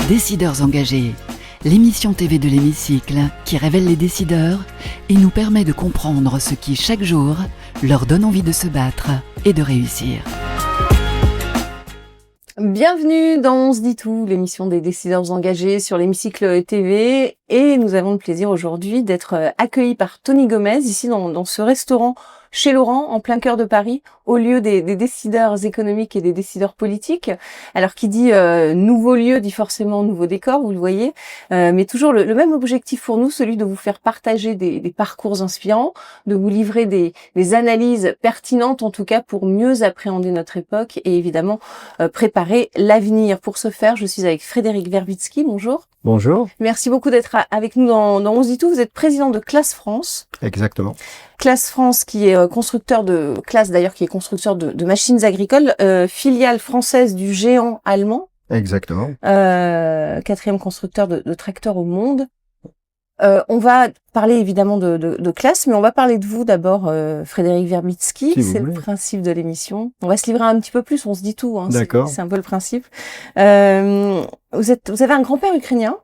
Décideurs engagés, l'émission TV de l'Hémicycle qui révèle les décideurs et nous permet de comprendre ce qui, chaque jour, leur donne envie de se battre et de réussir. Bienvenue dans On se dit tout, l'émission des décideurs engagés sur l'Hémicycle TV. Et nous avons le plaisir aujourd'hui d'être accueillis par Tony Gomez, ici dans ce restaurant chez Laurent, en plein cœur de Paris, au lieu des décideurs économiques et des décideurs politiques. Alors qui dit nouveau lieu dit forcément nouveau décor, vous le voyez, mais toujours le même objectif pour nous, celui de vous faire partager des parcours inspirants, de vous livrer des analyses pertinentes en tout cas pour mieux appréhender notre époque et évidemment préparer l'avenir. Pour ce faire, je suis avec Frédéric Verbitsky, bonjour. Bonjour. Merci beaucoup d'être avec nous dans On se dit tout. Vous êtes président de Classe France. Exactement. Classe France qui est constructeur de machines agricoles, filiale française du géant allemand. Exactement. Quatrième constructeur de tracteurs au monde. On va parler évidemment de Classe, mais on va parler de vous d'abord, Frédéric Verbitsky. Si c'est le principe de l'émission. On va se livrer un petit peu plus, on se dit tout. Hein, D'accord. C'est un peu le principe. Vous avez un grand-père ukrainien.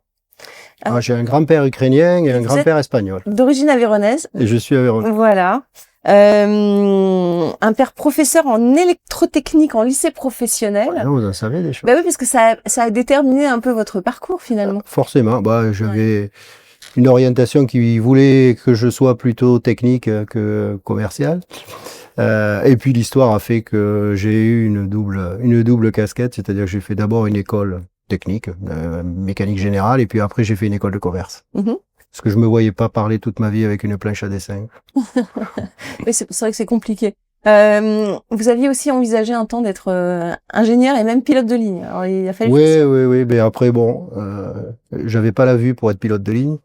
J'ai un grand-père ukrainien et un grand-père espagnol. D'origine avéronaise. Et je suis aveyronais. Voilà. Un père professeur en électrotechnique en lycée professionnel. Ouais, vous en savez des choses. Bah oui, parce que ça a déterminé un peu votre parcours finalement. Forcément. J'avais une orientation qui voulait que je sois plutôt technique que commercial. Et puis l'histoire a fait que j'ai eu une double casquette, c'est-à-dire que j'ai fait d'abord une école technique, mécanique générale, et puis après j'ai fait une école de commerce. Mm-hmm. Parce que je me voyais pas parler toute ma vie avec une planche à dessin. Oui, c'est vrai que c'est compliqué. Vous aviez aussi envisagé un temps d'être ingénieur et même pilote de ligne. Alors, il a fallu. Oui. Mais après, j'avais pas la vue pour être pilote de ligne.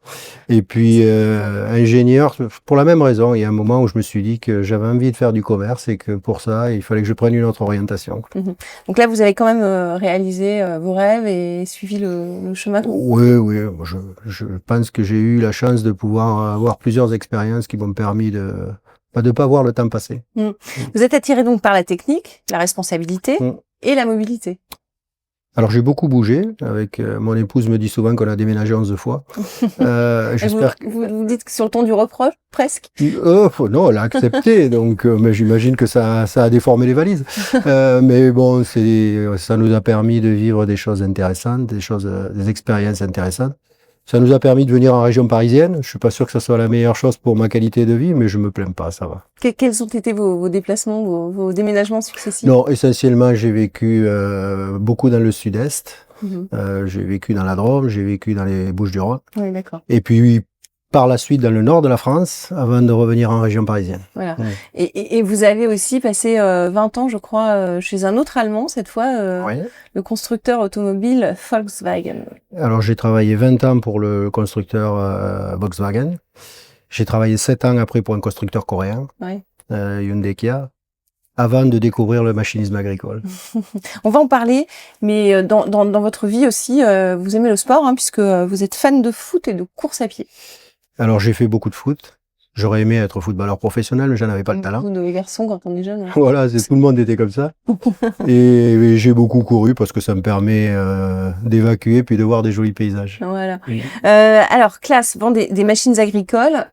Et puis, ingénieur, pour la même raison. Il y a un moment où je me suis dit que j'avais envie de faire du commerce et que pour ça, il fallait que je prenne une autre orientation. Mmh. Donc là, vous avez quand même réalisé vos rêves et suivi le chemin. Oui. Je pense que j'ai eu la chance de pouvoir avoir plusieurs expériences qui m'ont permis de pas voir le temps passer. Vous êtes attiré donc par la technique, la responsabilité et la mobilité. Alors j'ai beaucoup bougé. Avec mon épouse me dit souvent qu'on a déménagé 11 fois. J'espère. Vous dites que sur le ton du reproche, presque. Non, elle a accepté. Donc, mais j'imagine que ça a déformé les valises. Mais bon, ça nous a permis de vivre des choses intéressantes, des expériences intéressantes. Ça nous a permis de venir en région parisienne. Je suis pas sûr que ce soit la meilleure chose pour ma qualité de vie, mais je me plains pas, ça va. Quels ont été vos déplacements, vos déménagements successifs? Non, essentiellement, j'ai vécu beaucoup dans le sud-est. J'ai vécu dans la Drôme, j'ai vécu dans les Bouches-du-Rhône. Oui, d'accord. Et puis, par la suite, dans le nord de la France, avant de revenir en région parisienne. Voilà. Et vous avez aussi passé 20 ans, je crois, chez un autre Allemand, cette fois, le constructeur automobile Volkswagen. Alors, j'ai travaillé 20 ans pour le constructeur Volkswagen. J'ai travaillé 7 ans après pour un constructeur coréen, Hyundai Kia, avant de découvrir le machinisme agricole. On va en parler, mais dans votre vie aussi, vous aimez le sport, puisque vous êtes fan de foot et de course à pied. Alors, j'ai fait beaucoup de foot. J'aurais aimé être footballeur professionnel, mais j'en avais pas le talent. Vous, les garçons, quand on est jeune. Hein. Voilà, tout le monde était comme ça. et j'ai beaucoup couru parce que ça me permet d'évacuer puis de voir des jolis paysages. Voilà. Alors, Classe vend des machines agricoles,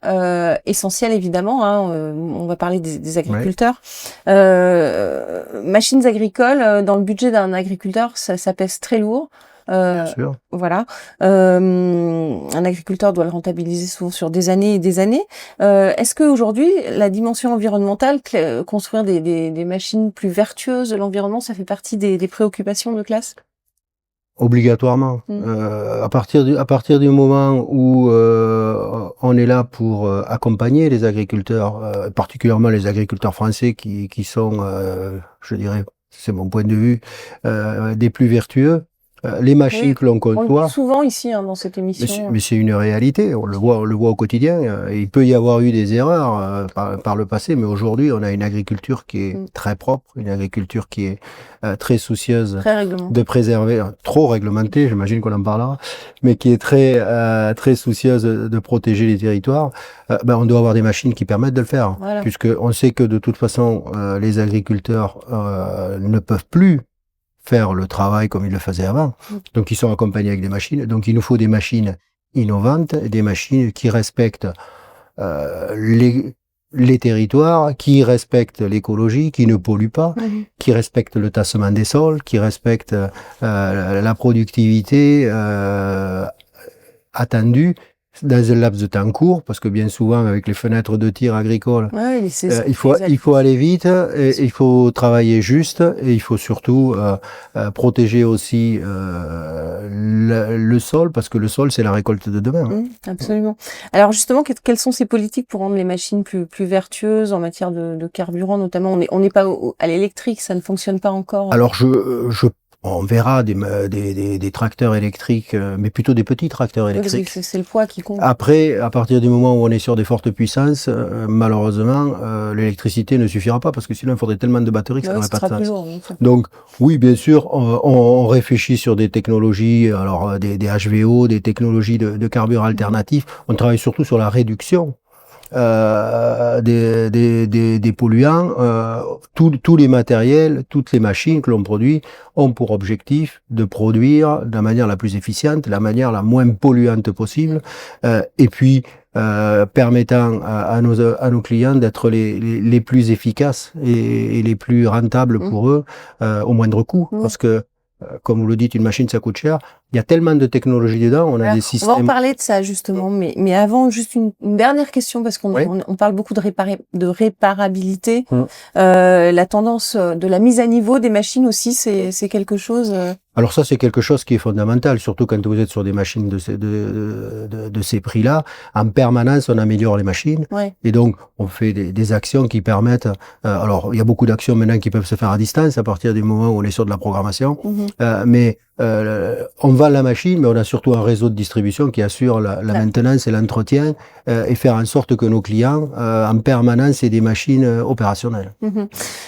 essentielles évidemment. On va parler des agriculteurs. Machines agricoles, dans le budget d'un agriculteur, ça pèse très lourd. Bien sûr. Voilà. Un agriculteur doit le rentabiliser souvent sur des années et des années. Est-ce qu'aujourd'hui, la dimension environnementale, construire des machines plus vertueuses de l'environnement, ça fait partie des préoccupations de Classe? Obligatoirement. À partir du moment où on est là pour accompagner les agriculteurs, particulièrement les agriculteurs français qui sont, je dirais, c'est mon point de vue, des plus vertueux. Les machines que l'on conçoit. On le dit souvent ici dans cette émission. Mais c'est une réalité. On le voit au quotidien. Il peut y avoir eu des erreurs par le passé, mais aujourd'hui, on a une agriculture qui est très propre, une agriculture qui est très soucieuse de préserver, trop réglementée, j'imagine qu'on en parlera, mais qui est très soucieuse de protéger les territoires. On doit avoir des machines qui permettent de le faire, puisque on sait que de toute façon, les agriculteurs ne peuvent plus faire le travail comme ils le faisaient avant. Donc, ils sont accompagnés avec des machines. Donc, il nous faut des machines innovantes, des machines qui respectent les territoires, qui respectent l'écologie, qui ne polluent pas, qui respectent le tassement des sols, qui respectent la productivité attendue dans un laps de temps court, parce que bien souvent, avec les fenêtres de tir agricoles, il faut aller vite, et il faut travailler juste, et il faut surtout protéger aussi le sol, parce que le sol, c'est la récolte de demain. Absolument. Alors justement, quelles sont ces politiques pour rendre les machines plus vertueuses en matière de carburant, notamment? On n'est pas à l'électrique, ça ne fonctionne pas encore. Alors, on verra des tracteurs électriques, mais plutôt des petits tracteurs électriques. C'est le poids qui compte. Après, à partir du moment où on est sur des fortes puissances, malheureusement, l'électricité ne suffira pas, parce que sinon il faudrait tellement de batteries que ça n'aurait pas de sens. Donc, oui, bien sûr, on réfléchit sur des technologies, alors des HVO, des technologies de carburant alternatifs. On travaille surtout sur la réduction des polluants. Tous les matériels, toutes les machines que l'on produit ont pour objectif de produire de la manière la plus efficiente, de la manière la moins polluante possible, et puis permettant à nos clients d'être les plus efficaces et les plus rentables pour eux au moindre coût, parce que comme vous le dites, une machine, ça coûte cher. Il y a tellement de technologies dedans, on a des systèmes... On va en parler de ça, justement, mais avant, juste une dernière question, parce qu'on parle beaucoup de réparabilité. La tendance de la mise à niveau des machines aussi, c'est quelque chose... Alors ça, c'est quelque chose qui est fondamental, surtout quand vous êtes sur des machines de ces prix-là. En permanence, on améliore les machines. Et donc, on fait des actions qui permettent... alors, il y a beaucoup d'actions maintenant qui peuvent se faire à distance, à partir du moment où on est sur de la programmation. Mais on vend la machine, mais on a surtout un réseau de distribution qui assure la maintenance et l'entretien, et faire en sorte que nos clients, en permanence, aient des machines opérationnelles.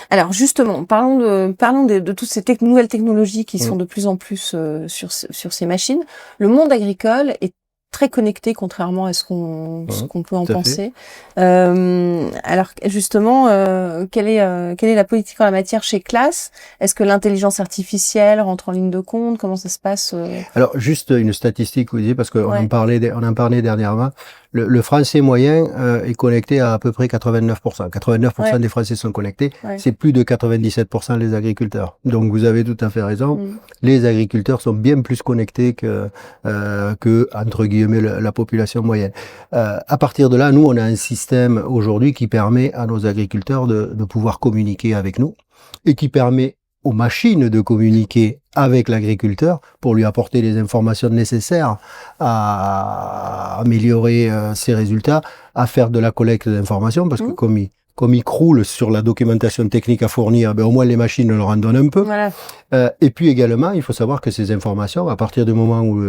Alors justement, parlons de toutes ces nouvelles technologies qui sont de plus en plus sur ces machines. Le monde agricole est très connecté, contrairement à ce qu'on peut en penser. Alors justement, quelle est la politique en la matière chez Claas? Est-ce que l'intelligence artificielle rentre en ligne de compte? Comment ça se passe? Alors juste une statistique, vous disiez, parce qu'on en parlait dernièrement. Le Français moyen est connecté à peu près 89%. 89% des Français sont connectés. C'est plus de 97% les agriculteurs. Donc vous avez tout à fait raison. Les agriculteurs sont bien plus connectés que entre guillemets la population moyenne. À partir de là, nous on a un système aujourd'hui qui permet à nos agriculteurs de pouvoir communiquer avec nous, et qui permet aux machines de communiquer avec l'agriculteur pour lui apporter les informations nécessaires à améliorer ses résultats, à faire de la collecte d'informations, parce que comme il croule sur la documentation technique à fournir, au moins les machines leur en donnent un peu. Et puis également, il faut savoir que ces informations, à partir du moment où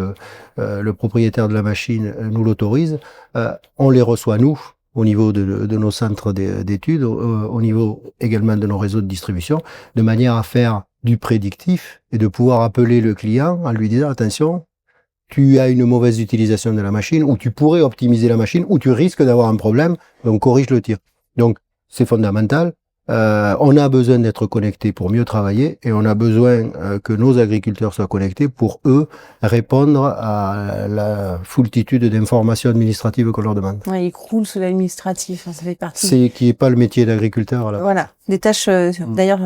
le propriétaire de la machine nous l'autorise, on les reçoit nous, au niveau de nos centres d'études, au niveau également de nos réseaux de distribution, de manière à faire du prédictif et de pouvoir appeler le client en lui disant « Attention, tu as une mauvaise utilisation de la machine, ou tu pourrais optimiser la machine, ou tu risques d'avoir un problème, donc corrige le tir. » Donc, c'est fondamental. On a besoin d'être connectés pour mieux travailler, et on a besoin que nos agriculteurs soient connectés pour, eux, répondre à la foultitude d'informations administratives qu'on leur demande. Ils croulent sous l'administratif, ça fait partie. C'est qui n'est pas le métier d'agriculteur. Voilà, des tâches. D'ailleurs,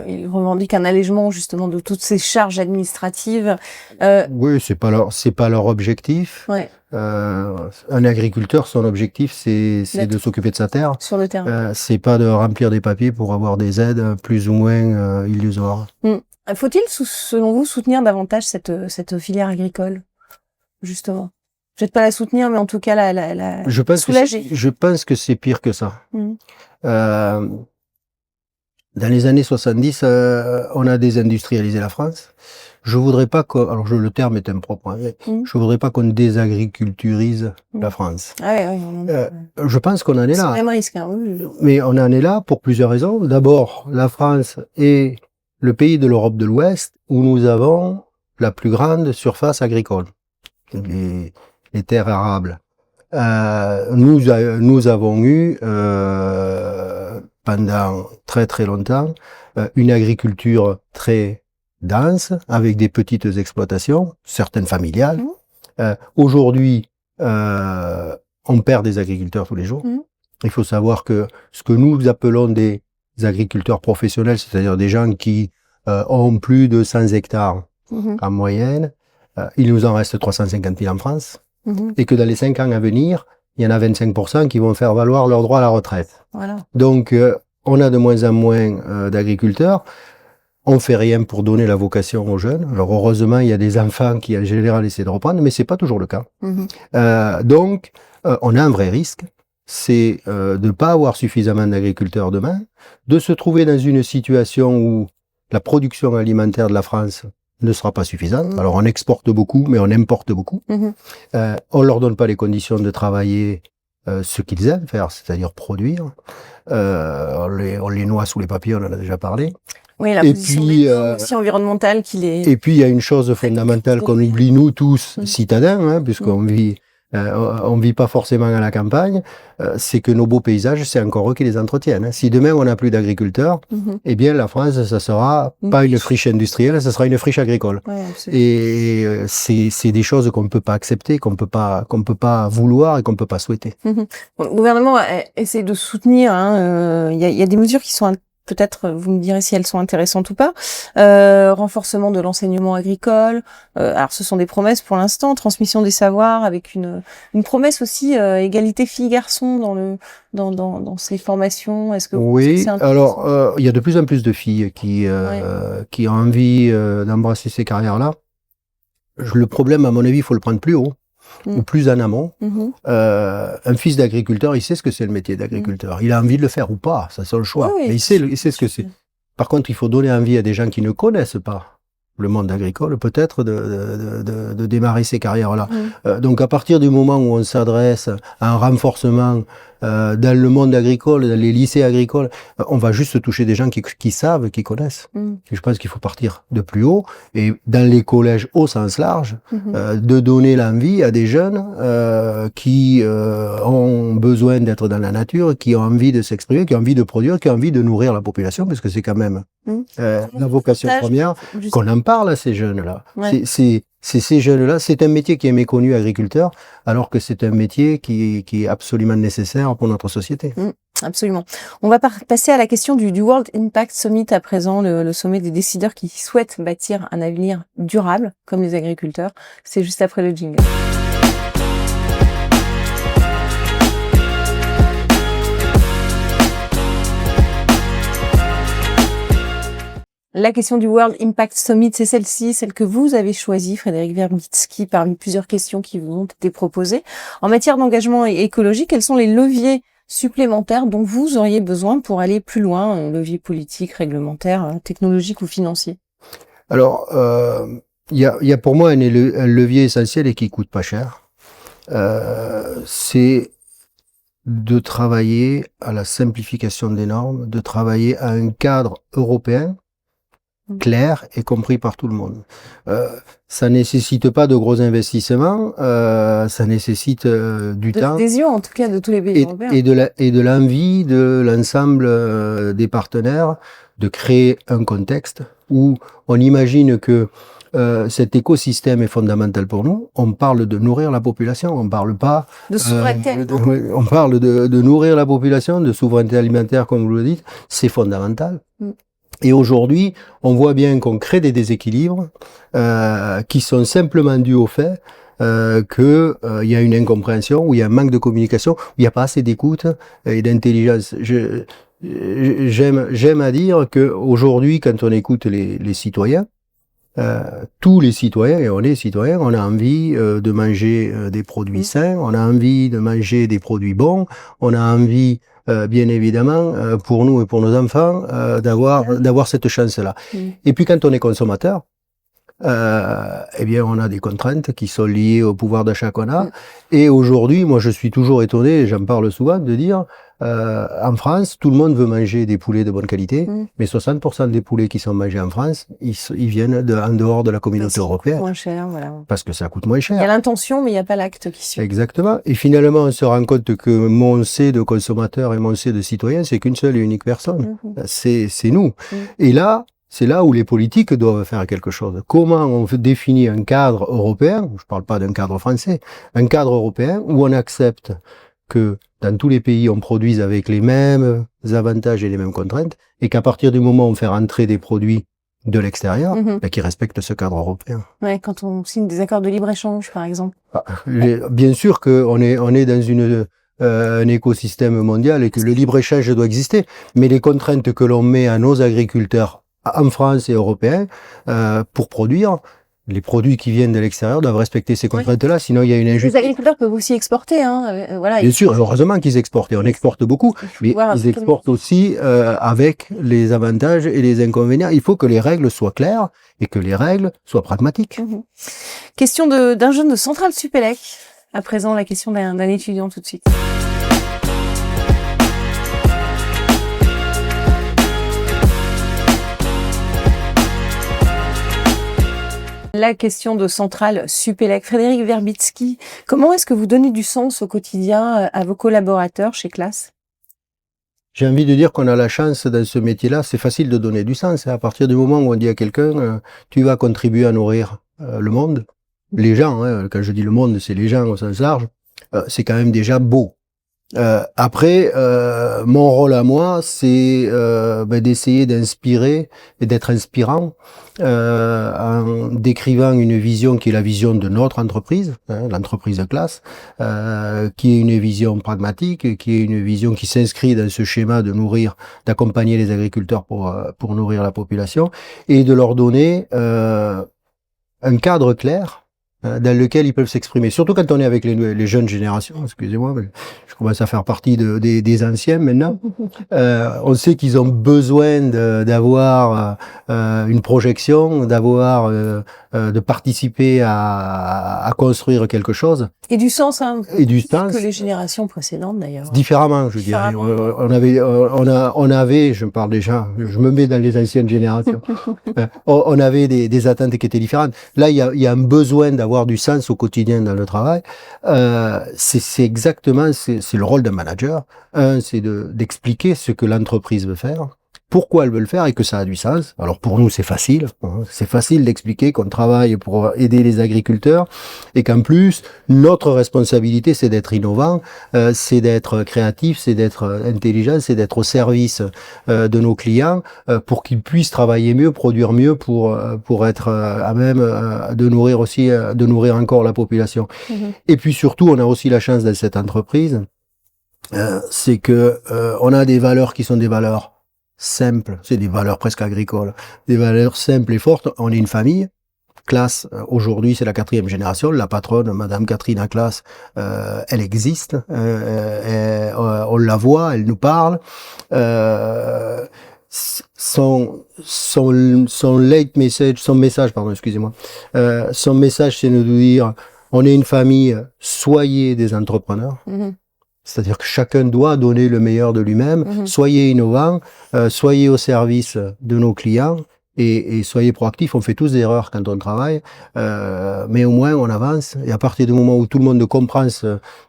ils revendiquent un allègement justement de toutes ces charges administratives. Oui, c'est pas leur objectif. Un agriculteur, son objectif, c'est de s'occuper de sa terre. Sur le terrain. C'est pas de remplir des papiers pour avoir des aides plus ou moins illusoires. Faut-il, selon vous, soutenir davantage cette filière agricole, justement? Peut-être pas la soutenir, mais en tout cas la soulager. Je pense que c'est pire que ça. Dans les années 70, on a désindustrialisé la France. Je voudrais pas alors le terme est impropre, je voudrais pas qu'on désagriculturise la France. Je pense qu'on en est là. C'est le même risque, Mais on en est là pour plusieurs raisons. D'abord, la France est le pays de l'Europe de l'Ouest où nous avons la plus grande surface agricole, les terres arables. Nous avons eu pendant très très longtemps une agriculture très dense, avec des petites exploitations, certaines familiales. Aujourd'hui, on perd des agriculteurs tous les jours. Il faut savoir que ce que nous appelons des agriculteurs professionnels, c'est-à-dire des gens qui ont plus de 100 hectares en moyenne, il nous en reste 350 000 en France, et que dans les 5 ans à venir, il y en a 25% qui vont faire valoir leur droit à la retraite. Voilà. Donc, on a de moins en moins d'agriculteurs. On fait rien pour donner la vocation aux jeunes. Alors, heureusement, il y a des enfants qui, en général, essaient de reprendre, mais c'est pas toujours le cas. Donc, on a un vrai risque. C'est de ne pas avoir suffisamment d'agriculteurs demain, de se trouver dans une situation où la production alimentaire de la France ne sera pas suffisante. Alors, on exporte beaucoup, mais on importe beaucoup. On leur donne pas les conditions de travailler ce qu'ils aiment faire, c'est-à-dire produire. On les noie sous les papiers, on en a déjà parlé. Oui, la position aussi environnementale qu'il est. Et puis, il y a une chose fondamentale qu'on oublie, nous tous, citadins, puisqu'on vit... on vit pas forcément à la campagne, c'est que nos beaux paysages, c'est encore eux qui les entretiennent. Si demain on n'a plus d'agriculteurs, eh bien la France, ça sera pas une friche industrielle, ça sera une friche agricole. Ouais, et c'est des choses qu'on ne peut pas accepter, qu'on peut pas vouloir et qu'on peut pas souhaiter. Bon, le gouvernement essaie de soutenir. Il y a des mesures qui sont peut-être, vous me direz si elles sont intéressantes ou pas. Renforcement de l'enseignement agricole. Alors, ce sont des promesses pour l'instant. Transmission des savoirs avec une promesse aussi égalité filles-garçons dans ces formations. Est-ce que oui. Alors, il y a de plus en plus de filles qui ont envie d'embrasser ces carrières-là. Le problème, à mon avis, il faut le prendre plus haut. Ou plus en amont. Un fils d'agriculteur, il sait ce que c'est le métier d'agriculteur. Il a envie de le faire ou pas, ça c'est le choix. Oui, mais il sait ce que c'est. Par contre, il faut donner envie à des gens qui ne connaissent pas le monde agricole, peut-être de démarrer ces carrières-là. Donc à partir du moment où on s'adresse à un renforcement dans le monde agricole, dans les lycées agricoles, on va juste toucher des gens qui savent, qui connaissent. Et je pense qu'il faut partir de plus haut, et dans les collèges au sens large, de donner l'envie à des jeunes qui ont besoin d'être dans la nature, qui ont envie de s'exprimer, qui ont envie de produire, qui ont envie de nourrir la population, parce que c'est quand même la vocation première, qu'on en parle à ces jeunes-là. C'est ces jeunes-là, c'est un métier qui est méconnu, agriculteur, alors que c'est un métier qui est absolument nécessaire pour notre société. Absolument. On va passer à la question du World Impact Summit à présent, le sommet des décideurs qui souhaitent bâtir un avenir durable, comme les agriculteurs. C'est juste après le jingle. La question du World Impact Summit, c'est celle-ci, celle que vous avez choisie, Frédéric Verbitsky, parmi plusieurs questions qui vous ont été proposées. En matière d'engagement écologique, quels sont les leviers supplémentaires dont vous auriez besoin pour aller plus loin, leviers politiques, réglementaires, technologiques ou financiers? Alors, il y a pour moi un levier essentiel et qui coûte pas cher. C'est de travailler à la simplification des normes, de travailler à un cadre européen clair et compris par tout le monde. Ça nécessite pas de gros investissements, ça nécessite du temps. L'adhésion, en tout cas, de tous les pays européens. Et de l'envie de l'ensemble des partenaires de créer un contexte où on imagine que cet écosystème est fondamental pour nous. On parle de nourrir la population, on parle pas de souveraineté. On parle de nourrir la population, de souveraineté alimentaire, comme vous le dites, c'est fondamental. Et aujourd'hui, on voit bien qu'on crée des déséquilibres qui sont simplement dus au fait qu'il y a une incompréhension, où il y a un manque de communication, où il n'y a pas assez d'écoute et d'intelligence. J'aime à dire qu'aujourd'hui, quand on écoute les citoyens, tous les citoyens, et on est citoyens, on a envie de manger des produits sains, on a envie de manger des produits bons, on a envie bien évidemment, pour nous et pour nos enfants, d'avoir cette chance-là. Et puis quand on est consommateur, eh bien on a des contraintes qui sont liées au pouvoir d'achat qu'on a. Et aujourd'hui, moi je suis toujours étonné, et j'en parle souvent, de dire, en France, tout le monde veut manger des poulets de bonne qualité, mais 60% des poulets qui sont mangés en France, ils viennent en dehors de la communauté européenne. Moins cher, voilà. Parce que ça coûte moins cher. Il y a l'intention, mais il n'y a pas l'acte qui suit. Exactement. Et finalement, on se rend compte que mon C de consommateur et mon C de citoyen, c'est qu'une seule et unique personne. C'est nous. Et là, c'est là où les politiques doivent faire quelque chose. Comment on définit un cadre européen, je ne parle pas d'un cadre français, un cadre européen où on accepte que dans tous les pays on produise avec les mêmes avantages et les mêmes contraintes, et qu'à partir du moment où on fait rentrer des produits de l'extérieur, qui respectent ce cadre européen. Ouais, quand on signe des accords de libre-échange, par exemple. Bien sûr qu'on est dans un écosystème mondial et que le libre-échange doit exister, mais les contraintes que l'on met à nos agriculteurs en France et européens pour produire, les produits qui viennent de l'extérieur doivent respecter ces contraintes-là, sinon il y a une injustice. Les agriculteurs peuvent aussi exporter, hein. Voilà. Bien sûr, heureusement qu'ils exportent, et on exporte beaucoup, mais ils exportent aussi avec les avantages et les inconvénients. Il faut que les règles soient claires et que les règles soient pragmatiques. Question d'un jeune de Centrale Supélec. À présent, la question d'un étudiant tout de suite. La question de Centrale Supélec. Frédéric Verbitsky, comment est-ce que vous donnez du sens au quotidien à vos collaborateurs chez Classe? J'ai envie de dire qu'on a la chance dans ce métier-là, c'est facile de donner du sens. À partir du moment où on dit à quelqu'un, tu vas contribuer à nourrir le monde, les gens, hein, quand je dis le monde, c'est les gens au sens large, c'est quand même déjà beau. Après, mon rôle à moi, c'est d'essayer d'inspirer et d'être inspirant en décrivant une vision qui est la vision de notre entreprise, hein, l'entreprise de Classe, qui est une vision pragmatique, qui est une vision qui s'inscrit dans ce schéma de nourrir, d'accompagner les agriculteurs pour nourrir la population, et de leur donner un cadre clair dans lequel ils peuvent s'exprimer. Surtout quand on est avec les jeunes générations, excusez-moi, mais je commence à faire partie des anciens maintenant. On sait qu'ils ont besoin d'avoir une projection, de participer à construire quelque chose. Et du sens, hein. Et du sens. Que les générations précédentes, d'ailleurs. Différemment, je dirais. On avait, je me parle déjà, je me mets dans les anciennes générations. On avait des attentes qui étaient différentes. Là, il y a un besoin d'avoir du sens au quotidien dans le travail. C'est exactement, c'est le rôle d'un manager. C'est d'expliquer ce que l'entreprise veut faire, pourquoi elle veut le faire et que ça a du sens. Alors pour nous, c'est facile. Hein, c'est facile d'expliquer qu'on travaille pour aider les agriculteurs et qu'en plus, notre responsabilité, c'est d'être innovant, c'est d'être créatif, c'est d'être intelligent, c'est d'être au service de nos clients pour qu'ils puissent travailler mieux, produire mieux pour être à même de nourrir aussi, de nourrir encore la population. Et puis surtout, on a aussi la chance dans cette entreprise, c'est que on a des valeurs qui sont des valeurs simples, c'est des valeurs presque agricoles, des valeurs simples et fortes. On est une famille. Classe, aujourd'hui, c'est la 4e génération. La patronne, Madame Catherine Classe, elle existe. On la voit, elle nous parle. Son leitmessage, son message, c'est de nous dire, on est une famille, soyez des entrepreneurs. C'est-à-dire que chacun doit donner le meilleur de lui-même. Soyez innovants, soyez au service de nos clients et soyez proactifs. On fait tous des erreurs quand on travaille, mais au moins on avance. Et à partir du moment où tout le monde comprend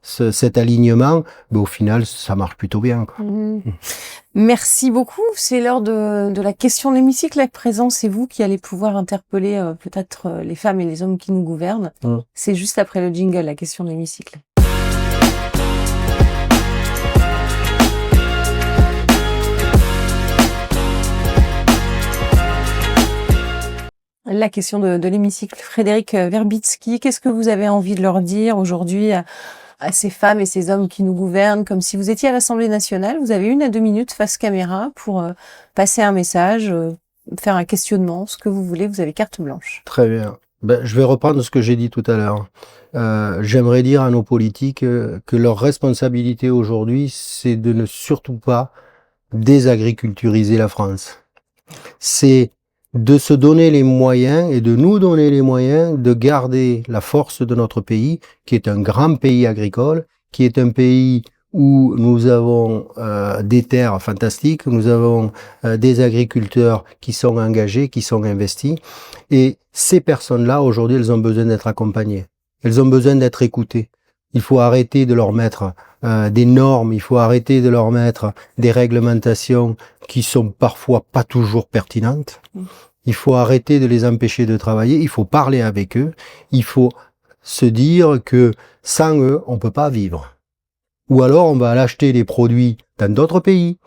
cet alignement, au final, ça marche plutôt bien, quoi. Merci beaucoup. C'est l'heure de la question de l'hémicycle. À présent, c'est vous qui allez pouvoir interpeller peut-être les femmes et les hommes qui nous gouvernent. C'est juste après le jingle, la question de l'hémicycle. La question de l'hémicycle. Frédéric Verbitsky, qu'est-ce que vous avez envie de leur dire aujourd'hui à ces femmes et ces hommes qui nous gouvernent, comme si vous étiez à l'Assemblée nationale? Vous avez 1 à 2 minutes face caméra pour passer un message, faire un questionnement, ce que vous voulez, vous avez carte blanche. Très bien. Je vais reprendre ce que j'ai dit tout à l'heure. J'aimerais dire à nos politiques que leur responsabilité aujourd'hui, c'est de ne surtout pas désagriculturiser la France. C'est de se donner les moyens et de nous donner les moyens de garder la force de notre pays, qui est un grand pays agricole, qui est un pays où nous avons des terres fantastiques, nous avons des agriculteurs qui sont engagés, qui sont investis. Et ces personnes-là, aujourd'hui, elles ont besoin d'être accompagnées. Elles ont besoin d'être écoutées. il faut arrêter de leur mettre des normes, il faut arrêter de leur mettre des réglementations qui sont parfois pas toujours pertinentes. Il faut arrêter de les empêcher de travailler, il faut parler avec eux, il faut se dire que sans eux, on peut pas vivre. Ou alors on va aller acheter des produits dans d'autres pays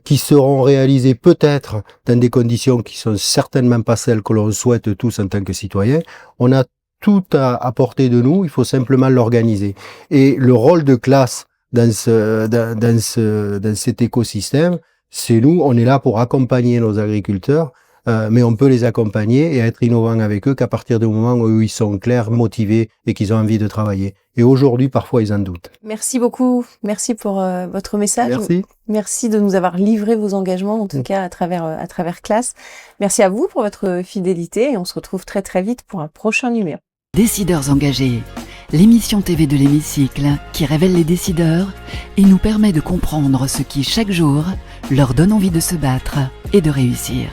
qui seront réalisés peut-être dans des conditions qui sont certainement pas celles que l'on souhaite tous en tant que citoyens. On a tout à portée de nous, il faut simplement l'organiser. Et le rôle de classe dans cet écosystème, c'est nous, on est là pour accompagner nos agriculteurs, mais on peut les accompagner et être innovants avec eux qu'à partir du moment où ils sont clairs, motivés et qu'ils ont envie de travailler. Et aujourd'hui, parfois, ils en doutent. Merci beaucoup. Merci pour votre message. Merci. Merci de nous avoir livré vos engagements, en tout cas à travers Classe. Merci à vous pour votre fidélité et on se retrouve très très vite pour un prochain numéro. Décideurs engagés, l'émission TV de l'hémicycle qui révèle les décideurs et nous permet de comprendre ce qui chaque jour leur donne envie de se battre et de réussir.